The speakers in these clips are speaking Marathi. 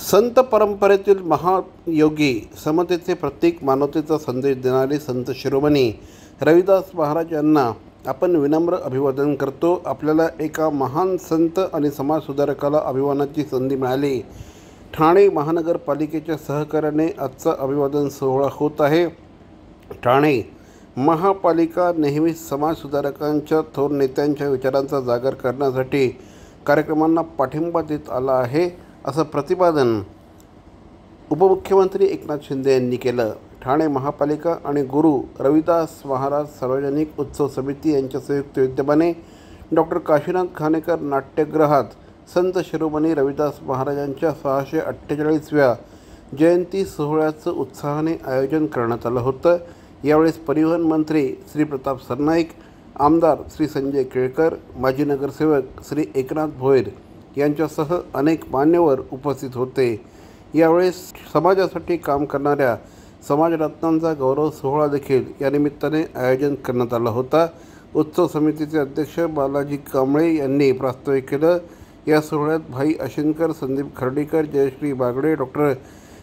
संत परंपरेतील महायोगी, समतेचे प्रतीक, मानवतेचा संदेश देणारे संत शिरोमणी रविदास महाराज यांना आपण विनम्र अभिवादन करतो। आपल्याला एका महान संत आणि समाजसुधारकाला अभिवादनाची संधी मिळाली। ठाणे महानगरपालिकेच्या सहकार्याने आजचा अभिवादन सोहळा होत आहे। ठाणे महापालिका नेहमीच समाजसुधारकांच्या, थोर नेत्यांच्या विचारांचा जागर करण्यासाठी कार्यक्रमांना पाठिंबा देत आला आहे, असं प्रतिपादन उपमुख्यमंत्री एकनाथ शिंदे यांनी केलं। ठाणे महापालिका आणि गुरु रविदास महाराज सार्वजनिक उत्सव समिती यांच्या संयुक्त विद्यमाने डॉक्टर काशीनाथ घाणेकर नाट्यगृहात संत शिरोमणी रविदास महाराजांच्या 648व्या जयंती सोहळ्याचं उत्साहाने आयोजन करण्यात आलं होतं। यावेळेस परिवहन मंत्री श्री प्रताप सरनाईक, आमदार श्री संजय केळकर, माजी नगरसेवक श्री एकनाथ भोयर यांच्यासह अनेक मान्यवर उपस्थित होते। यावेळेस समाजासाठी काम करणाऱ्या समाजरत्नांचा गौरव सोहळा देखील या निमित्ताने आयोजन करण्यात आला होता। उत्सव समितीचे अध्यक्ष बालाजी कांबळे यांनी प्रास्ताविक केलं। या सोहळ्यात भाई अशिनकर, संदीप खर्डीकर, जयश्री बागडे, डॉक्टर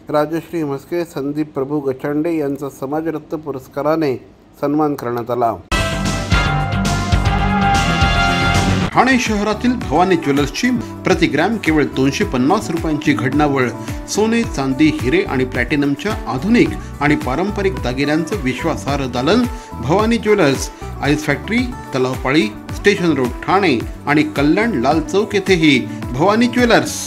राजश्री म्हस्के, संदीप प्रभू गचांडे यांचा समाजरत्न पुरस्काराने सन्मान करण्यात आला। ठाणे शहरातील भवानी ज्वेलर्सची प्रति ग्रॅम केवळ 250 रुपयांची घडणावळ सोने, चांदी, हिरे आणि प्लॅटिनमच्या आधुनिक आणि पारंपरिक दागिन्यांचं विश्वासार्ह दालन Bhavani jewellers, ice factory, Talao Pali, station road, Thane आणि कल्याण लाल चौक येथेही भवानी ज्वेलर्स।